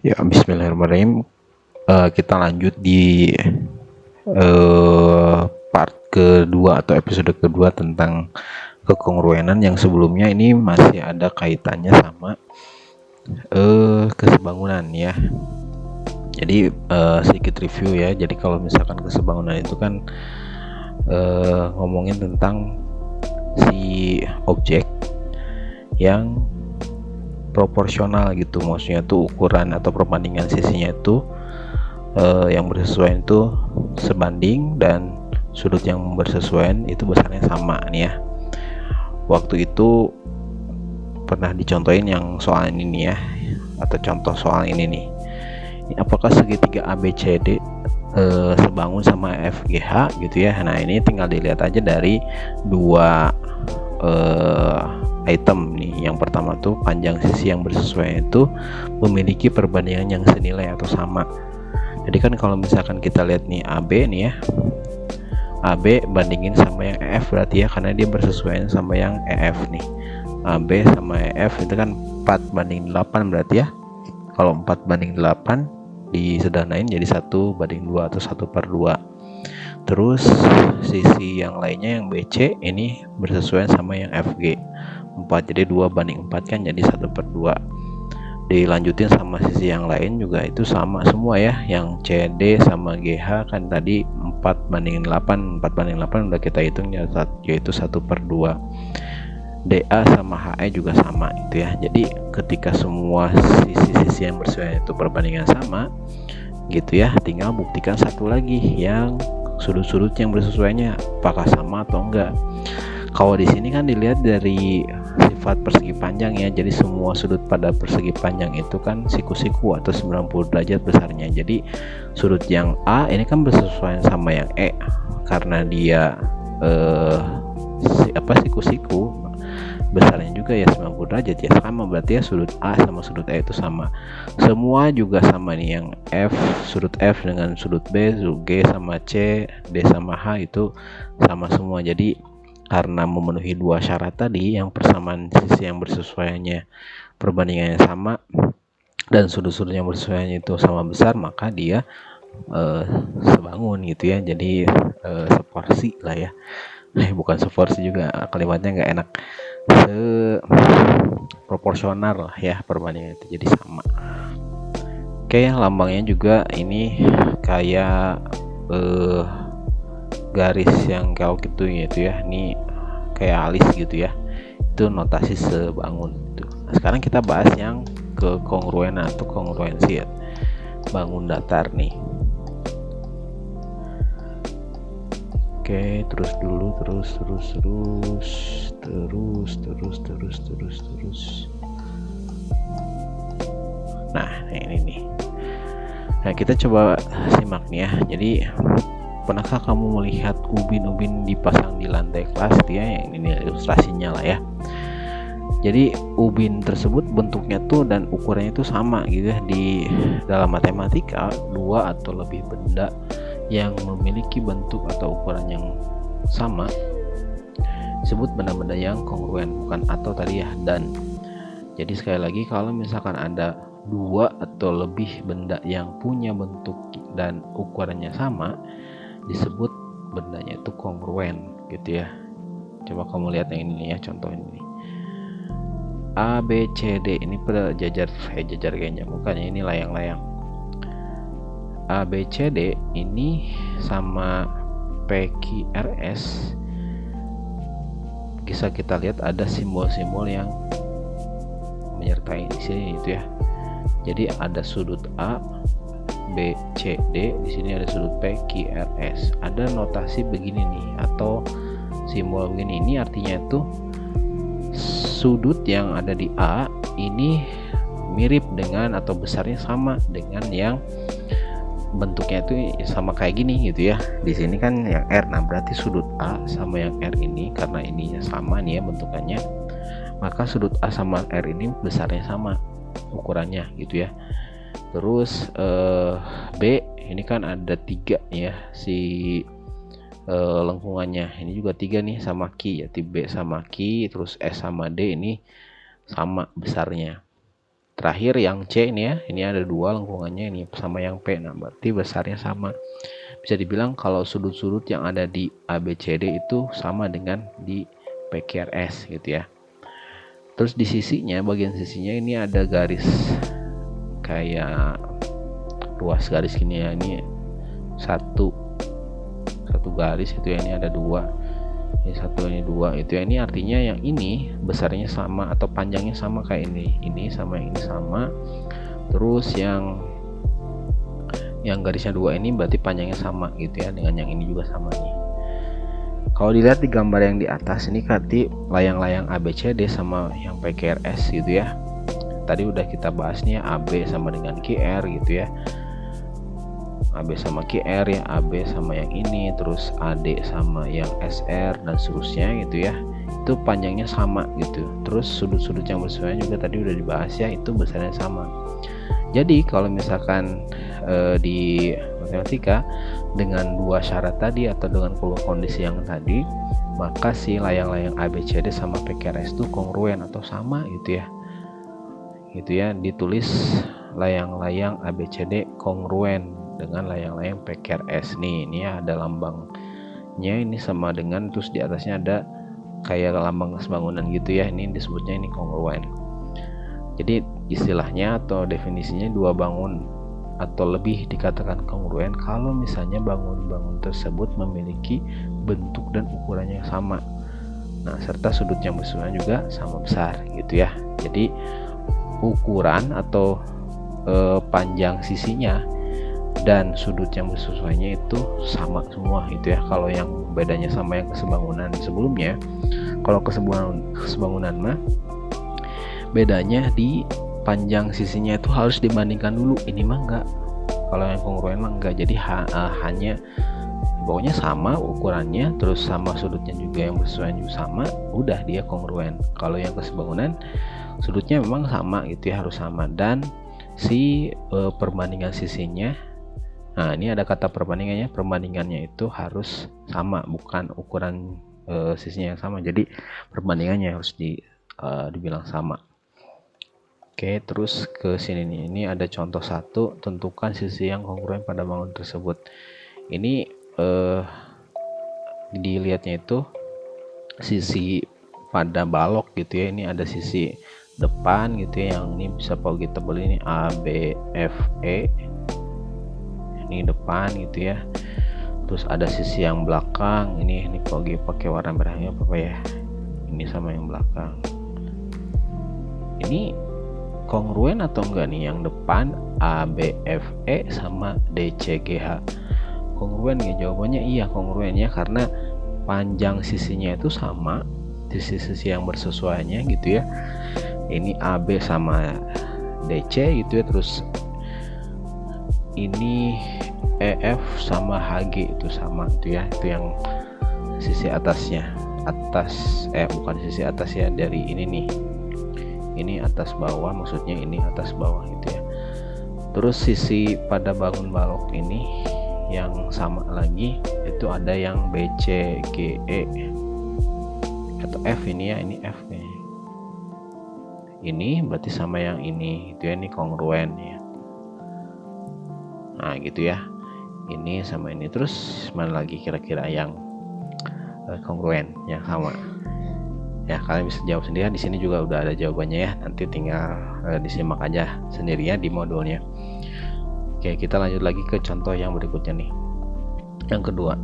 Ya, bismillahirrahmanirrahim. Kita lanjut di part kedua atau episode kedua tentang kekongruenan. Yang sebelumnya ini masih ada kaitannya sama kesebangunan ya. Jadi sedikit review ya. Jadi kalau misalkan kesebangunan itu kan ngomongin tentang si objek yang proporsional gitu, maksudnya tuh ukuran atau perbandingan sisinya itu yang bersesuaian itu sebanding dan sudut yang bersesuaian itu besarnya sama nih ya. Waktu itu pernah dicontohin yang soal ini nih ya, atau contoh soal ini nih. Ini apakah segitiga ABCD sebangun sama FGH gitu ya. Nah, ini tinggal dilihat aja dari dua item nih. Yang pertama tuh panjang sisi yang bersesuaian itu memiliki perbandingan yang senilai atau sama. Jadi kan kalau misalkan kita lihat nih AB nih ya, AB bandingin sama yang EF berarti ya, karena dia bersesuaian sama yang EF nih. AB sama EF itu kan 4 banding 8 berarti ya. Kalau 4 banding 8 disederhanain jadi 1 banding 2 atau 1/2. Terus sisi yang lainnya yang BC ini bersesuaian sama yang FG 4, jadi 2 banding 4 kan jadi 1/2. Dilanjutin sama sisi yang lain juga itu sama semua ya, yang CD sama GH kan tadi 4 banding 8 udah kita hitung yaitu 1/2. DA sama HE juga sama gitu ya. Jadi ketika semua sisi-sisi yang bersesuaian itu perbandingan sama gitu ya, tinggal buktikan satu lagi yang sudut-sudut yang bersesuaiannya apakah sama atau enggak. Kalau di sini kan dilihat dari sifat persegi panjang ya, jadi semua sudut pada persegi panjang itu kan siku-siku atau 90 derajat besarnya. Jadi sudut yang A ini kan bersesuaian sama yang E karena dia siku-siku besarnya juga ya 90 derajat ya, sama berarti ya sudut A sama sudut E itu sama. Semua juga sama nih, yang F, sudut F dengan sudut B, sudut G sama C, D sama H itu sama semua. Jadi karena memenuhi dua syarat tadi, yang persamaan sisi yang bersesuaiannya perbandingannya sama dan sudut-sudut yang bersesuaiannya itu sama besar, maka dia sebangun gitu ya. Jadi seporsi lah ya. Bukan seporsi juga, kalimatnya nggak enak. Proporsional lah ya perbandingan itu, jadi sama. Oke, lambangnya juga ini kayak garis yang kau gitu ya. Ini kayak alis gitu ya. Itu notasi sebangun gitu. Nah, sekarang kita bahas yang kekongruenan atau kongruensi ya. Bangun datar nih. Oke, terus. Nah, ini nih. Nah, kita coba simak nih ya. Jadi, pernahkah kamu melihat ubin-ubin dipasang di lantai kelas ya? Yang ini ilustrasinya lah ya. Jadi ubin tersebut bentuknya tuh dan ukurannya itu sama gitu ya. Di dalam matematika, dua atau lebih benda yang memiliki bentuk atau ukuran yang sama disebut benda-benda yang kongruen, bukan atau tadi ya, dan. Jadi sekali lagi, kalau misalkan ada dua atau lebih benda yang punya bentuk dan ukurannya sama, disebut bendanya itu kongruen gitu ya. Coba kamu lihat yang ini ya, contoh ini. A, B, C, D ini pada jajar kayaknya, bukannya ini layang-layang. A, B, C, D ini sama P, Q, R, S. Bisa kita lihat ada simbol-simbol yang menyertai di sini itu ya. Jadi ada sudut A, B, C, D, di sini ada sudut P, Q, R, S. Ada notasi begini nih atau simbol begini. Ini artinya itu sudut yang ada di A ini mirip dengan atau besarnya sama dengan yang bentuknya itu sama kayak gini gitu ya. Di sini kan yang R, nah berarti sudut A sama yang R ini karena ininya sama nih ya bentukannya, maka sudut A sama R ini besarnya sama ukurannya gitu ya. Terus B ini kan ada 3 ya si lengkungannya, ini juga 3 nih sama Q ya, B sama Q, terus S sama D ini sama besarnya. terakhir yang C ini ya, ini ada 2 lengkungannya ini sama yang P. Nah berarti besarnya sama. Bisa dibilang kalau sudut-sudut yang ada di ABCD itu sama dengan di PQRS gitu ya. Terus di sisinya, bagian sisinya ini ada garis kayak ruas garis gini ya, ini satu garis itu ya, ini ada 2, ini 1 ini 2 itu ya. Ini artinya yang ini besarnya sama atau panjangnya sama kayak ini sama yang ini sama. Terus yang garisnya 2 ini berarti panjangnya sama gitu ya, dengan yang ini juga sama nih. Kalau dilihat di gambar yang di atas ini berarti layang-layang ABCD sama yang PQRS gitu ya. Tadi udah kita bahas nih AB sama dengan QR gitu ya. AB sama QR ya, AB sama yang ini, terus AD sama yang SR dan seterusnya gitu ya. Itu panjangnya sama gitu. Terus sudut-sudut yang bersesuaian juga tadi udah dibahas ya, itu besarnya sama. Jadi kalau misalkan di matematika dengan 2 syarat tadi atau dengan 2 kondisi yang tadi, maka si layang-layang ABCD sama PQRS itu kongruen atau sama gitu ya. Gitu ya, ditulis layang-layang ABCD kongruen dengan layang-layang PQRS nih. Ini ada lambangnya ini sama dengan, terus di atasnya ada kayak lambang bangunan gitu ya. Ini disebutnya ini kongruen. Jadi istilahnya atau definisinya 2 bangun atau lebih dikatakan kongruen kalau misalnya bangun-bangun tersebut memiliki bentuk dan ukurannya yang sama. Nah, serta sudut yang bersesuaian juga sama besar gitu ya. Jadi ukuran atau panjang sisinya dan sudut yang bersesuaiannya itu sama semua gitu ya. Kalau yang bedanya sama yang kesebangunan sebelumnya, kalau kesebangunan mah bedanya di panjang sisinya itu harus dibandingkan dulu. Ini mah enggak, kalau yang kongruen mah enggak. Jadi hanya pokoknya sama ukurannya, terus sama sudutnya juga yang bersesuaian juga sama, udah dia kongruen. Kalau yang kesebangunan sudutnya memang sama gitu ya, harus sama, dan si perbandingan sisinya, nah ini ada kata perbandingannya, perbandingannya itu harus sama, bukan ukuran sisinya yang sama. Jadi perbandingannya harus dibilang sama. Oke, terus ke sini nih, ini ada contoh 1, tentukan sisi yang kongruen pada bangun tersebut. Ini dilihatnya itu sisi pada balok gitu ya. Ini ada sisi depan gitu ya, yang ini bisa kita beli ini A, B, F, E, ini depan gitu ya. Terus ada sisi yang belakang, ini pakai warna merahnya apa ya, ini sama yang belakang. Ini kongruen atau enggak nih yang depan A, B, F, E sama D, C, G, H? Kongruen ya, jawabannya iya kongruen ya, karena panjang sisinya itu sama, sisi-sisi yang bersesuaiannya gitu ya. Ini AB sama DC gitu ya, terus ini EF sama HG itu sama itu ya, itu yang sisi atasnya, bukan sisi atas ya, dari ini nih, ini atas bawah, maksudnya ini atas bawah gitu ya. Terus sisi pada bangun balok ini yang sama lagi itu ada yang BC, GE atau F ini ya, ini F nih. Ini berarti sama yang ini itu ya, ini kongruen ya. Nah gitu ya, ini sama ini. Terus mana lagi kira-kira yang kongruen yang sama ya? Kalian bisa jawab sendiri, di sini juga udah ada jawabannya ya, nanti tinggal disimak aja sendiri ya di modulnya. Oke, kita lanjut lagi ke contoh yang berikutnya nih. Yang kedua,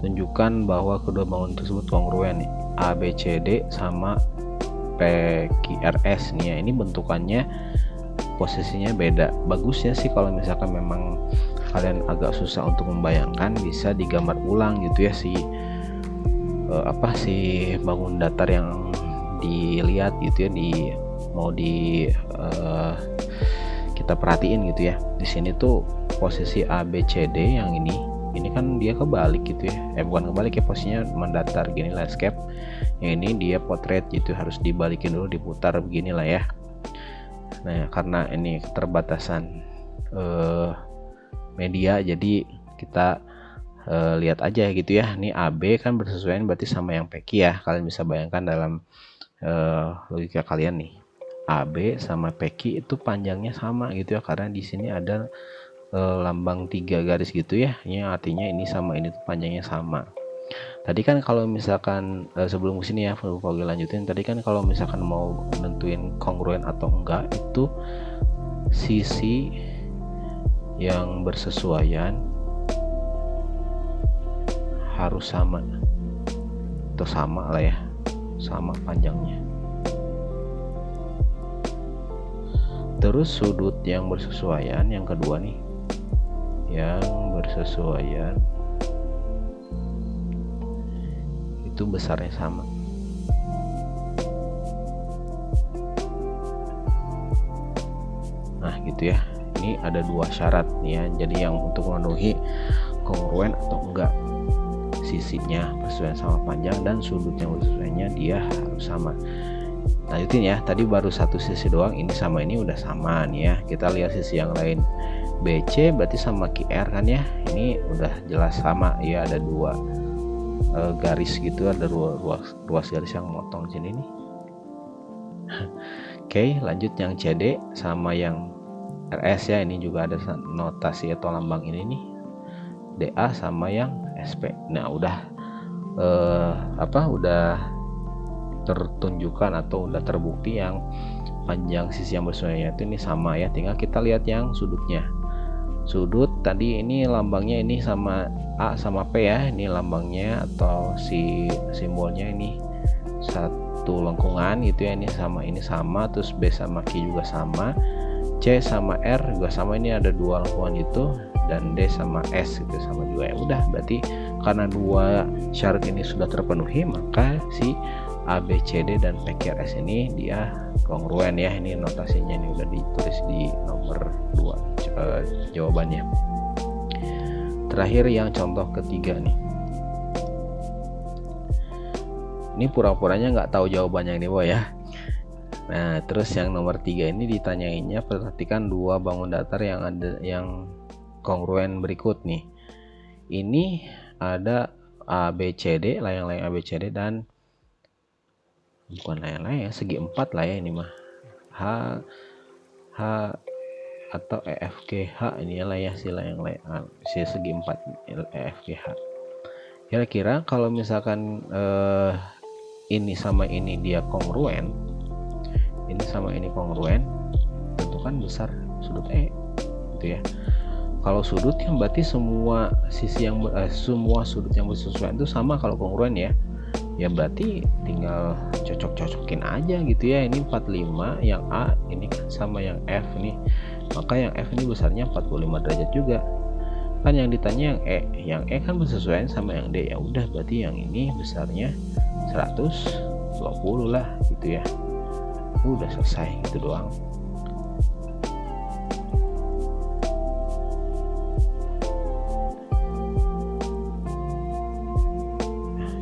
tunjukkan bahwa kedua bangun tersebut kongruen nih, ABCD sama PQRS nih ya. Ini bentukannya, posisinya beda. Bagusnya sih kalau misalkan memang kalian agak susah untuk membayangkan, bisa digambar ulang gitu ya si bangun datar yang dilihat gitu ya, kita perhatiin gitu ya. Di sini tuh posisi ABCD yang ini kan dia kebalik gitu ya, bukan kebalik ya, posisinya mendatar gini landscape. Yang ini dia potret gitu, harus dibalikin dulu, diputar beginilah ya. Nah karena ini keterbatasan media, jadi kita lihat aja gitu ya. Ini AB kan bersesuaian berarti sama yang PQ ya, kalian bisa bayangkan dalam logika kalian nih. AB sama PQ itu panjangnya sama gitu ya, karena di sini ada lambang 3 garis gitu ya, ini artinya ini sama ini tuh panjangnya sama. Tadi kan kalau misalkan sebelum kesini ya, lupa gue lanjutin. Tadi kan kalau misalkan mau nentuin kongruen atau enggak, itu sisi yang bersesuaian harus sama atau sama lah ya, sama panjangnya. Terus sudut yang bersesuaian yang kedua nih, yang bersesuaian itu besarnya sama. Nah gitu ya, ini ada dua syarat nih ya. Jadi yang untuk memenuhi kongruen atau enggak, sisinya bersesuaian sama panjang dan sudut yang bersesuaiannya dia harus sama. Lanjutin ya, tadi baru satu sisi doang, ini sama ini udah sama nih ya. Kita lihat sisi yang lain, BC berarti sama QR kan ya, ini udah jelas sama ya, ada dua garis gitu, ada ruas garis yang motong sini nih. Oke, lanjut yang CD sama yang RS ya, ini juga ada notasi atau lambang ini nih, DA sama yang SP. Nah udah udah tertunjukkan atau udah terbukti yang panjang sisi yang bersesuaian itu ini sama ya. Tinggal kita lihat yang sudutnya. Sudut tadi ini lambangnya ini sama A sama P ya, ini lambangnya atau simbolnya ini satu lengkungan gitu ya, ini sama, terus B sama Q juga sama, C sama R juga sama, ini ada dua lengkungan gitu, dan D sama S itu sama juga ya. Udah, berarti karena dua syarat ini sudah terpenuhi, maka si ABCD dan PQRS ini dia kongruen ya. Ini notasinya ini udah ditulis di nomor 2 jawabannya. Terakhir yang contoh ketiga nih, ini pura-puranya nggak tahu jawabannya ini boy ya. Nah terus yang nomor 3 ini ditanyainnya, perhatikan dua bangun datar yang ada yang kongruen berikut nih. Ini ada ABCD, layang-layang ABCD dan bukan layang-layang ya, segi 4 lah ya ini mah, H atau EFGH ini lah ya, si layang-layang si segi 4 EFGH. Kira-kira kalau misalkan ini sama ini dia kongruen, ini sama ini kongruen, tentukan besar sudut E gitu ya. Kalau sudut kan berarti semua sisi yang semua sudut yang bersesuaian itu sama kalau kongruen ya. Ya berarti tinggal cocok-cocokin aja gitu ya. Ini 45 yang A ini kan sama yang F nih, maka yang F ini besarnya 45 derajat juga kan. Yang ditanya yang E kan bersesuaian sama yang D, ya udah berarti yang ini besarnya 120 lah gitu ya. Udah selesai gitu doang.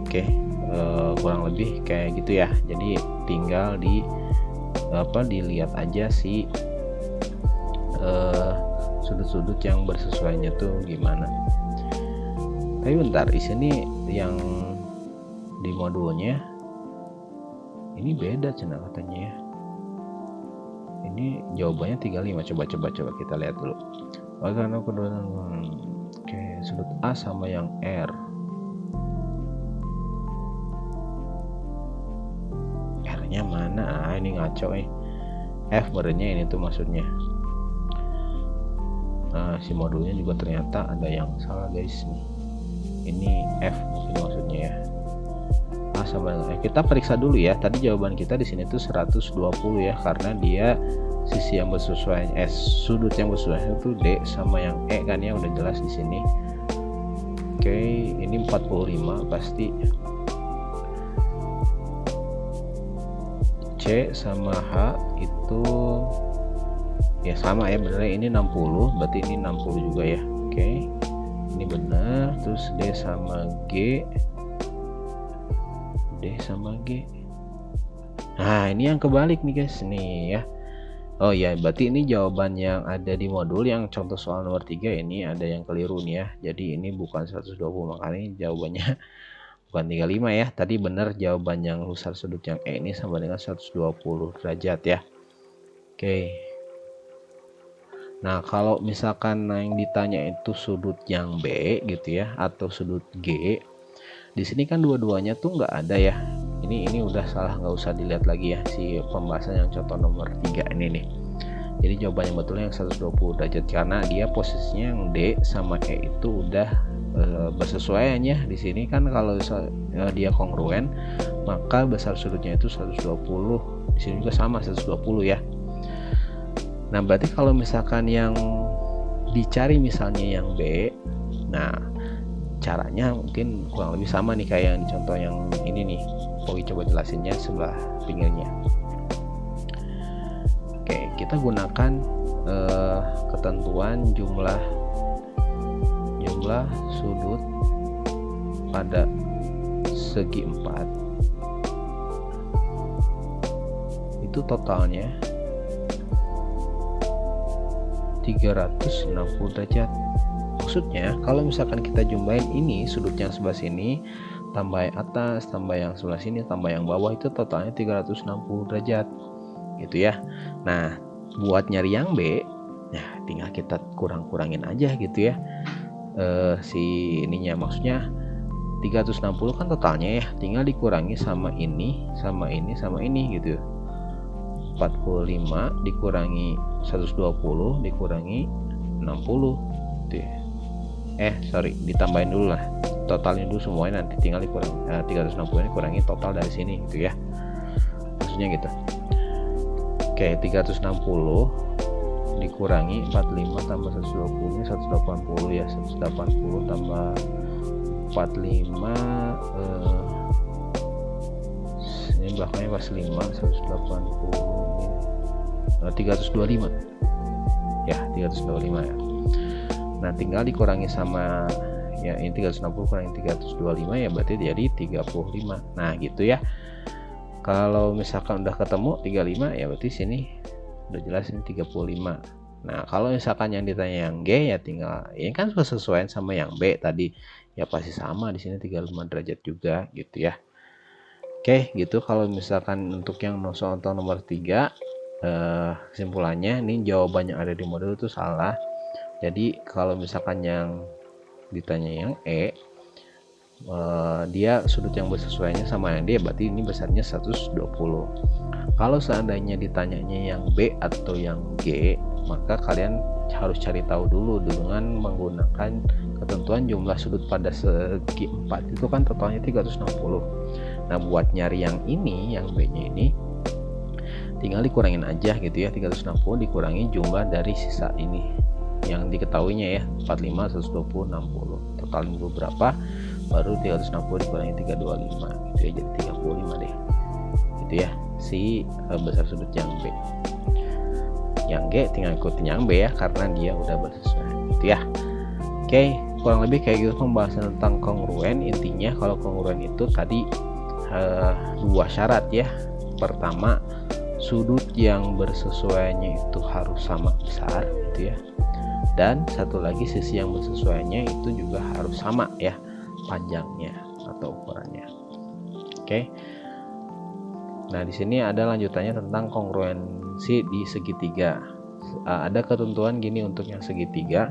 Oke, kurang lebih kayak gitu ya. Jadi tinggal dilihat aja si sudut-sudut yang bersesuaiannya tuh gimana. Tapi bentar, di sini yang di modulnya ini beda cina katanya ya. Ini jawabannya 35. Coba kita lihat dulu. Karena oke, sudut A sama yang R. R-nya mana? Ini ngaco F berenya ini tuh maksudnya. Nah, si modulnya juga ternyata ada yang salah guys nih. Ini F mungkin maksudnya ya. A sama dengan kita periksa dulu ya. Tadi jawaban kita di sini tuh 120 ya, karena dia sisi yang bersesuaian sudut yang bersesuaian itu D sama yang E kan ya, udah jelas di sini. Oke, ini 45 pasti. C sama H itu ya sama ya, bener ini 60, berarti ini 60 juga ya. Oke, ini benar. Terus D sama G, nah ini yang kebalik nih guys nih ya. Oh ya, berarti ini jawaban yang ada di modul yang contoh soal nomor 3 ini ada yang keliru nih ya. Jadi ini bukan 120, makanya jawabannya bukan 35 ya. Tadi benar jawaban yang lurus sudut yang E ini sama dengan 120 derajat ya. Oke. Nah, kalau misalkan yang ditanya itu sudut yang B gitu ya atau sudut G, di sini kan dua-duanya tuh nggak ada ya. Ini udah salah, nggak usah dilihat lagi ya si pembahasan yang contoh nomor 3 ini nih. Jadi jawaban yang betulnya yang 120 derajat karena dia posisinya yang D sama E itu udah bersesuaian ya. Di sini kan kalau dia kongruen, maka besar sudutnya itu 120. Di sini juga sama 120 ya. Nah, berarti kalau misalkan yang dicari misalnya yang B, nah caranya mungkin kurang lebih sama nih kayak yang di contoh yang ini nih. Oke, coba jelasinnya sebelah pinggirnya. Oke, kita gunakan ketentuan jumlah sudut pada segi 4 itu totalnya 360 derajat. Maksudnya kalau misalkan kita jumlahin ini sudut yang sebelah sini tambah yang atas tambah yang sebelah sini tambah yang bawah itu totalnya 360 derajat gitu ya. Nah, buat nyari yang B, nah tinggal kita kurang-kurangin aja gitu ya. Si ininya maksudnya 360 kan totalnya ya, tinggal dikurangi sama ini sama ini sama ini gitu. 45 dikurangi 120 dikurangi 60 gitu ya. Ditambahin dulu lah totalnya dulu semuanya, nanti tinggal dikurangi 360 ini kurangi total dari sini gitu ya, maksudnya gitu. Oke, 360 dikurangi 45 tambah 120 nya 180 ya, 180 tambah 45 ini belakangnya pas 5 180 325 ya, 325 ya. Nah, tinggal dikurangi sama ya ini 360 kurangi 325 ya berarti jadi 35. Nah gitu ya. Kalau misalkan udah ketemu 35 ya berarti sini udah jelas ini 35. Nah, kalau misalkan yang ditanya yang G ya tinggal ini kan sesuai sama yang B tadi ya, pasti sama di sini 35 derajat juga gitu ya. Oke, gitu kalau misalkan untuk yang contoh nomor 3 kesimpulannya ini jawaban yang ada di modul itu salah. Jadi kalau misalkan yang ditanya yang E dia sudut yang bersesuaiannya sama yang D berarti ini besarnya 120. Kalau seandainya ditanyanya yang B atau yang G, maka kalian harus cari tahu dulu dengan menggunakan ketentuan jumlah sudut pada segi 4 itu kan totalnya 360. Nah, buat nyari yang ini, yang B nya ini tinggal dikurangin aja gitu ya, 360 dikurangi jumlah dari sisa ini yang diketahuinya ya, 45, 120, 60 totalin dulu berapa, baru 360 dikurangi 325 gitu ya, jadi 35 deh gitu ya si besar sudut yang B. Yang G tinggal ikutin yang B ya karena dia udah bersesuaian gitu ya. Oke, kurang lebih kayak gitu pembahasan tentang kongruen. Intinya kalau kongruen itu tadi dua syarat ya. Pertama, sudut yang bersesuaiannya itu harus sama besar gitu ya, dan satu lagi sisi yang bersesuaiannya itu juga harus sama ya panjangnya atau ukurannya. Oke. Nah, di sini ada lanjutannya tentang kongruensi di segitiga. Ada ketentuan gini untuk yang segitiga,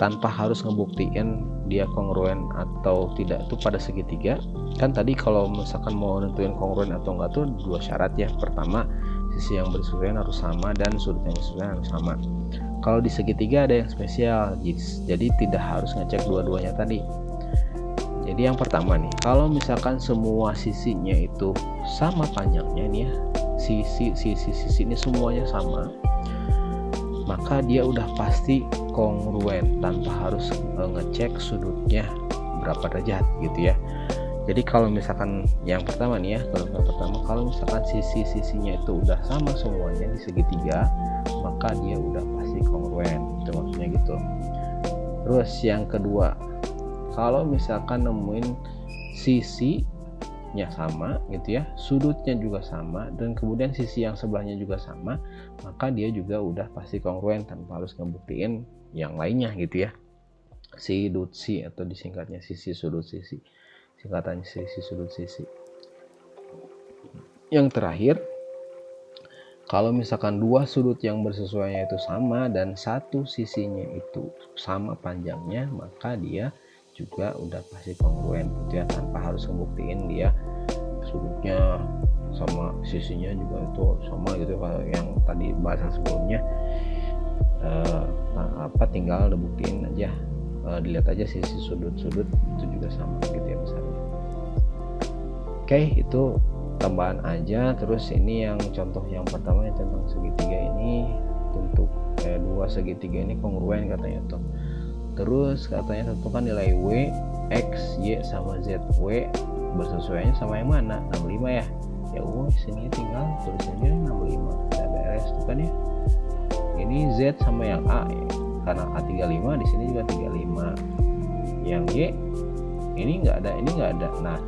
tanpa harus ngebuktiin dia kongruen atau tidak itu pada segitiga. Kan tadi kalau misalkan mau nentuin kongruen atau enggak tuh dua syarat ya. Pertama, sisi yang bersesuaian harus sama dan sudut yang bersesuaian harus sama. Kalau di segitiga ada yang spesial, jadi tidak harus ngecek dua-duanya tadi. Jadi yang pertama nih, kalau misalkan semua sisinya itu sama panjangnya nih ya, sisi ini semuanya sama, maka dia udah pasti kongruen tanpa harus ngecek sudutnya berapa derajat gitu ya. Jadi kalau misalkan yang pertama nih ya, kalau misalkan sisinya itu udah sama semuanya di segitiga, maka dia udah pasti kongruen, itu maksudnya gitu. Terus yang kedua, kalau misalkan nemuin sisinya sama gitu ya, sudutnya juga sama, dan kemudian sisi yang sebelahnya juga sama, maka dia juga udah pasti kongruen tanpa harus ngebuktiin yang lainnya gitu ya. Sudut si atau disingkatnya sisi sudut sisi, singkatannya sisi sudut sisi. Yang terakhir, Kalau misalkan dua sudut yang bersesuaian itu sama dan satu sisinya itu sama panjangnya, maka dia juga udah pasti kongruen gitu ya, tanpa harus ngebuktiin dia sudutnya sama sisinya juga itu sama gitu. Kalau yang tadi bahasan sebelumnya tinggal dibuktiin aja, dilihat aja sisi sudut-sudut itu juga sama gitu ya misalnya. Oke, itu tambahan aja. Terus ini yang contoh yang pertama yang tentang segitiga ini, untuk dua segitiga ini kongruen katanya tuh. Terus katanya tentukan nilai W, X, Y sama Z. W bersesuaiannya sama yang mana? 65 ya. Ya sini tinggal tulisannya 65. Udah beres tuh kan ya. Ini Z sama yang A ya. Karena A 35 di sini juga 35. Yang Y ini enggak ada. Nah,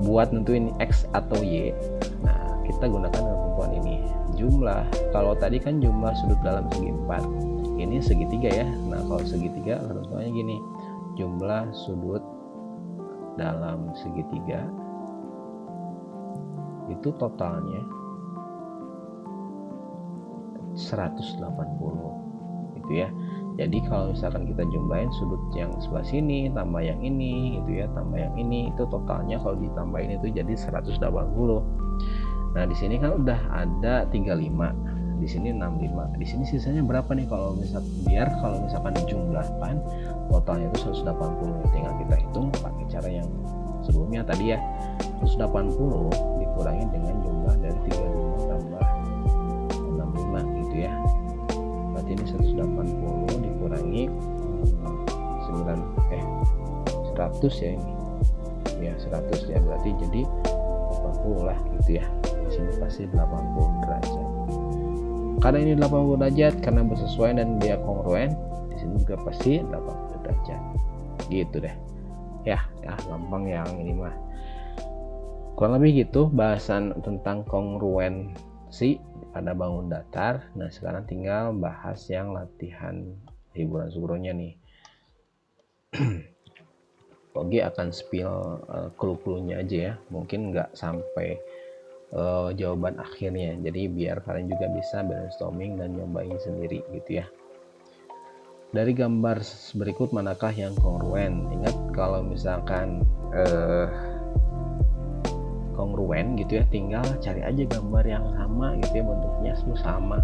buat nentuin X atau Y, nah kita gunakan ketentuan ini. Jumlah, kalau tadi kan jumlah sudut dalam segi 4, ini segitiga ya. Nah kalau segitiga ketentuannya gini, jumlah sudut dalam segitiga itu totalnya 180 gitu ya. Jadi kalau misalkan kita jumlahin sudut yang sebelah sini tambah yang ini gitu ya, tambah yang ini, itu totalnya kalau ditambahin itu jadi 180. Nah di sini kan udah ada 35, di sini 65, di sini sisanya berapa nih? Kalau misalkan dijumlahkan totalnya itu 180. Tinggal kita hitung pakai cara yang sebelumnya tadi ya, 180 dikurangi dengan jumlah dari 35 tambah 65 gitu ya. Berarti ini 180 dikurangi 100 ya, ini ya 100 ya, berarti jadi 80 lah gitu ya. Di sini pasti 80 derajat. Karena ini 80 derajat karena bersesuaian dan dia kongruen, di sini juga pasti 80 derajat. Gitu deh. Ya gampang yang ini mah. Kurang lebih gitu bahasan tentang kongruensi pada bangun datar. Nah sekarang tinggal bahas yang latihan hiburan sukronya nih. Oke, akan spill clue-cluenya aja ya, mungkin nggak sampai jawaban akhirnya, jadi biar kalian juga bisa brainstorming dan nyobain sendiri gitu ya. Dari gambar berikut manakah yang kongruen? Ingat kalau misalkan kongruen gitu ya, tinggal cari aja gambar yang sama gitu ya, bentuknya semua sama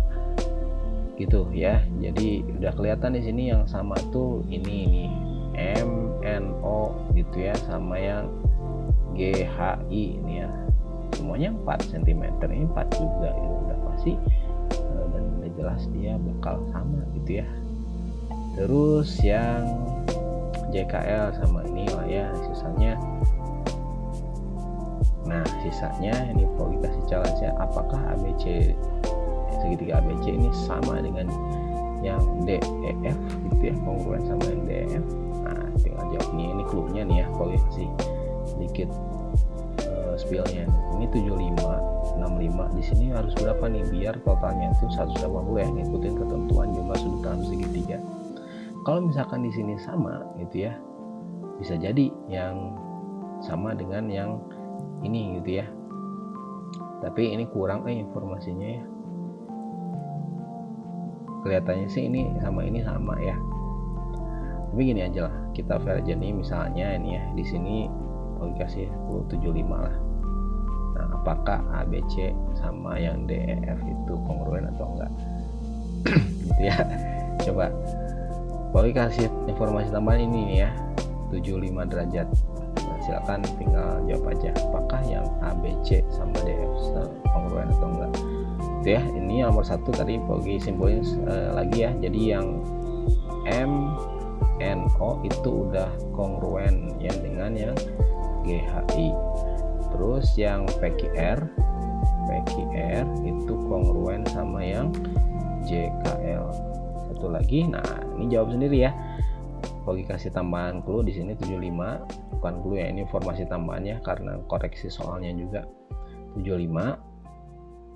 gitu ya. Jadi udah kelihatan di sini yang sama tuh ini MNO gitu ya, sama yang GHI ini ya, semuanya 4 cm, ini 4 juga gitu, udah pasti dan udah jelas dia bakal sama gitu ya. Terus yang JKL sama ini lah ya sisanya. Nah sisanya ini kalau dikasih challenge ya, apakah ABC segitiga ABC ini sama dengan yang DEF gitu ya, kongruen sama yang DEF. Nah tinggal jawab nih, ini clue-nya nih ya, kalau kasih sedikit spillnya. Ini 75, 65, di sini harus berapa nih biar totalnya itu 180 ya, ngikutin ketentuan jumlah sudut dalam segitiga. Kalau misalkan di sini sama gitu ya, bisa jadi yang sama dengan yang ini gitu ya, tapi ini kurang informasinya ya. Kelihatannya sih ini sama ya, tapi gini aja lah, kita fair aja nih, misalnya ini ya, di sini mau dikasih 75 lah. Nah apakah ABC sama yang DEF itu kongruen atau enggak gitu ya. Coba boleh kasih informasi tambahan ini nih ya, 75 derajat. Nah, silakan tinggal jawab aja apakah yang ABC sama DEF kongruen atau enggak gitu ya. Ini nomor 1 tadi Pogi simpulin lagi ya, jadi yang MNO itu udah kongruen ya dengan yang GHI. Terus yang PQR itu kongruen sama yang JKL. Satu lagi, nah ini jawab sendiri ya. Pogi kasih tambahan clue di sini 75, bukan clue ya, ini informasi tambahannya karena koreksi soalnya juga 75.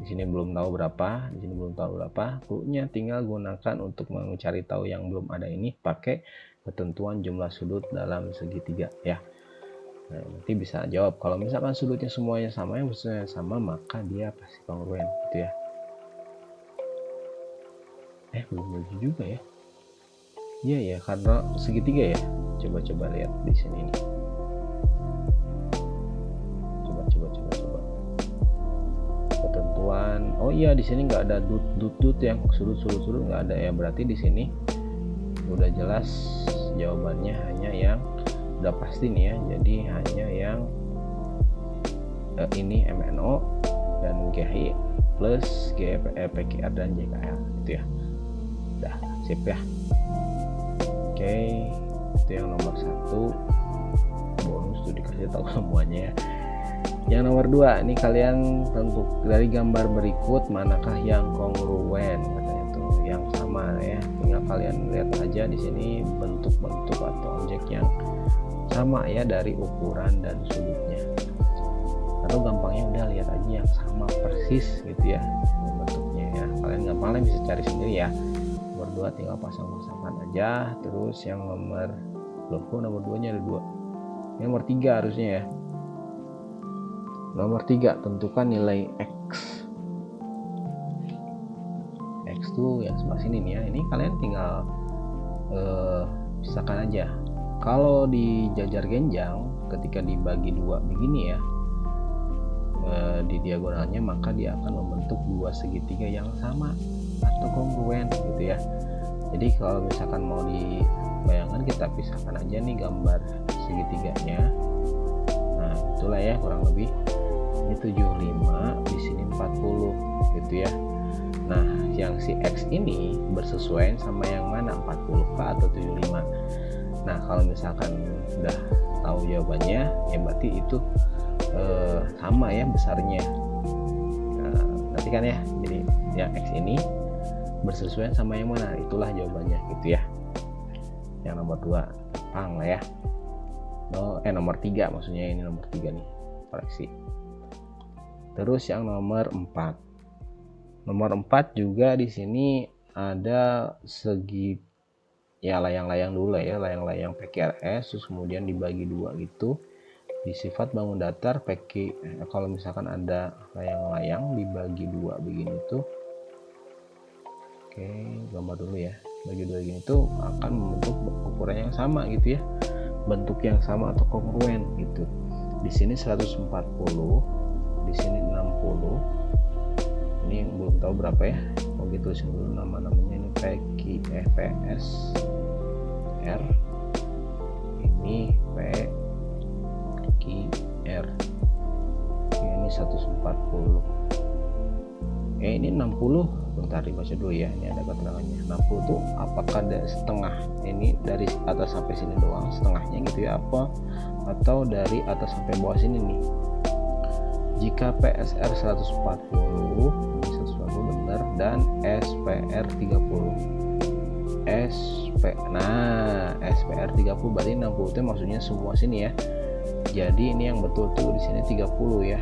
Di sini belum tahu berapa, di sini belum tahu berapa. Clue-nya tinggal gunakan untuk mencari tahu yang belum ada ini pakai ketentuan jumlah sudut dalam segitiga ya. Nah, nanti bisa jawab kalau misalkan sudutnya semuanya sama, yang bersudutnya sama, maka dia pasti kongruen gitu ya. Belum lagi juga ya. Iya ya, karena segitiga ya. Coba lihat di sini nih. Coba. Ketentuan. Oh iya, di sini nggak ada dut yang sudut nggak ada ya. Berarti di sini udah jelas jawabannya hanya yang udah pasti nih ya. Jadi hanya yang ini MNO dan GHI plus PKR dan JKL gitu ya. Udah sip ya. Oke, itu yang nomor 1. Bonus tuh dikasih tahu semuanya ya. Yang nomor 2, ini kalian tentu dari gambar berikut manakah yang kongruen, katanya tuh yang sama ya. Tinggal kalian lihat aja di sini bentuk-bentuk atau objek yang sama ya dari ukuran dan sudutnya. Atau gampangnya udah lihat aja yang sama persis gitu ya bentuknya ya. Kalian gampangnya bisa cari sendiri ya. Nomor 2 tinggal pasang-pasangkan aja. Terus yang nomor 2 nya ada 2. Yang nomor 3 harusnya ya. Nomor 3, tentukan nilai X. X tuh yang sebelah sini nih ya. Ini kalian tinggal pisahkan aja. Kalau di jajar genjang ketika dibagi 2 begini ya, di diagonalnya, maka dia akan membentuk 2 segitiga yang sama atau kongruen gitu ya. Jadi kalau misalkan mau dibayangkan, kita pisahkan aja nih gambar segitiganya. Nah itulah ya kurang lebih ini 75, di sini 40 gitu ya. Nah yang si X ini bersesuaian sama yang mana, 40 kah atau 75? Nah kalau misalkan udah tahu jawabannya ya berarti itu sama ya besarnya. Nah, nanti kan ya, jadi yang X ini bersesuaian sama yang mana, itulah jawabannya gitu ya. Yang nomor 2 gampang lah ya. Nomor 3 maksudnya, ini nomor 3 nih, koreksi. Terus yang nomor 4. Nomor 4 juga di sini ada segi ya, layang-layang dulu ya, layang-layang PQRS, terus kemudian dibagi 2 gitu. Di sifat bangun datar PQ, kalau misalkan ada layang-layang dibagi 2 begini tuh. Oke, gambar dulu ya. Bagi 2 gini tuh akan membentuk ukuran yang sama gitu ya. Bentuk yang sama atau kongruen gitu. Di sini 140, di sini 60. Ini belum tahu berapa ya. Mau gitu dulu nama-namanya, ini PS R. Ini PQR. Ini 140. Ini 60. Bentar dibaca dulu ya, ini ada keterangannya. 60 tuh apakah dari setengah, ini dari atas sampai sini doang setengahnya gitu ya, apa atau dari atas sampai bawah sini nih. Jika PSR 140, ini 140 benar, dan SPR 30. Nah SPR 30 berarti 60 itu maksudnya semua sini ya. Jadi ini yang betul tuh di sini 30 ya.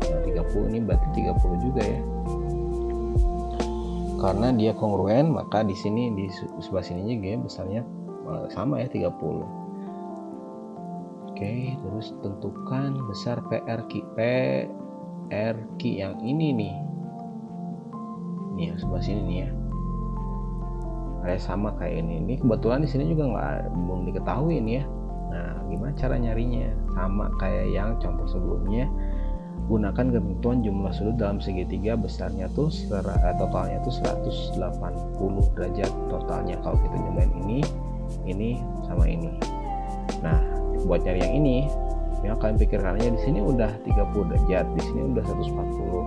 Nah 30 ini berarti 30 juga ya. Karena dia kongruen, maka di sini di sebelah sininya G besarnya sama ya, 30. Oke, terus tentukan besar PRQ yang ini nih. Ini yang sebelah sini nih ya. Kayak sama kayak ini. Ini kebetulan di sini juga belum diketahui ini ya. Nah, gimana cara nyarinya? Sama kayak yang contoh sebelumnya. Gunakan ketentuan jumlah sudut dalam segitiga, besarnya tuh totalnya tuh 180 derajat totalnya. Kalau kita nyobain ini sama ini. Nah, buat nyari yang ini, ya kalian pikirkannya di sini udah 30 derajat, di sini udah 140.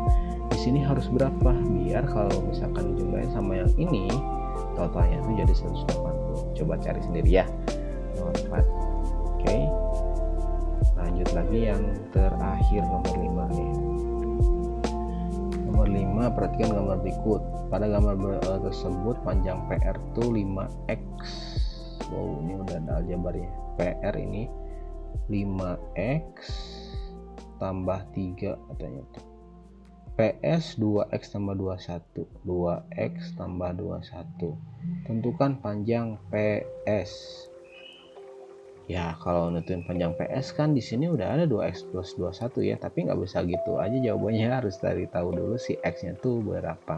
Di sini harus berapa biar kalau misalkan jumlahnya sama yang ini, totalnya tuh jadi 180. Coba cari sendiri ya. Nomor 4. Oke. Lanjut lagi yang terakhir, nomor 5 nih. Nomor 5, perhatikan gambar berikut. Pada gambar tersebut panjang PR tuh 5x. Wow, ini udah ada aljabarnya. PR ini 5x tambah 3 katanya tuh. PS 2x tambah 21, 2x tambah 21. Tentukan panjang PS. Ya kalau nentuin panjang PS kan di sini udah ada 2x plus 21 ya, tapi nggak bisa gitu aja jawabannya, harus cari tahu dulu si x-nya tuh berapa.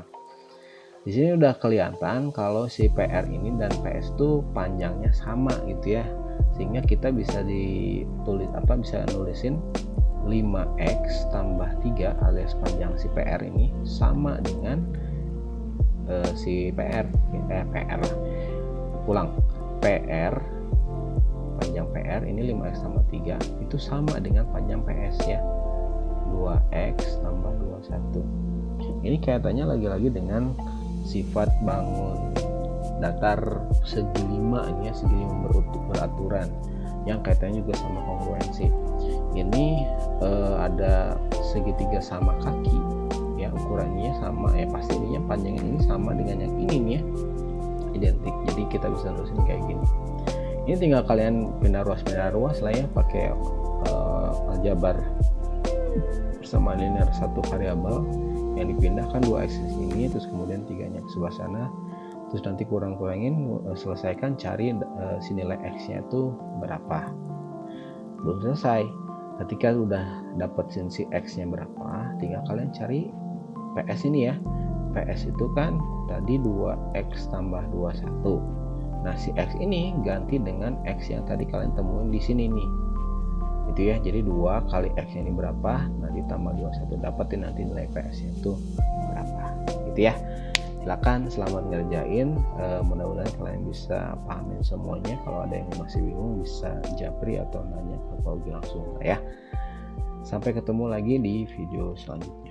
Di sini udah kelihatan kalau si PR ini dan PS tuh panjangnya sama gitu ya, sehingga kita bisa bisa nulisin 5x tambah 3 alias panjang si PR ini sama dengan si PR panjang PR ini 5x tambah 3 itu sama dengan panjang PS ya, 2x tambah 21. Ini kaitannya lagi-lagi dengan sifat bangun datar segi 5 ini ya, segi 5 beraturan yang kaitannya juga sama kongruensi. Ini ada segitiga sama kaki ya, ukurannya sama ya, pasti ininya panjangnya ini sama dengan yang ini nih ya, identik. Jadi kita bisa nulisin kayak gini. Ini tinggal kalian pindah ruas lah ya, pakai aljabar bersama linear satu variabel yang dipindahkan 2x ini, terus kemudian 3-nya ke sebelah sana, terus nanti kurangin, selesaikan cari si nilai x-nya itu berapa. Belum selesai, ketika udah dapat si x-nya berapa, tinggal kalian cari PS ini ya. PS itu kan tadi 2x tambah 21. Nah si x ini ganti dengan x yang tadi kalian temuin di sini nih, itu ya. Jadi 2 kali x ini berapa, nah ditambah 21, dapetin nanti nilai PS nya itu berapa gitu ya. Silakan, selamat ngerjain. Mudah-mudahan kalian bisa pahamin semuanya. Kalau ada yang masih bingung bisa japri atau nanya ke Paugi langsung ya. Sampai ketemu lagi di video selanjutnya.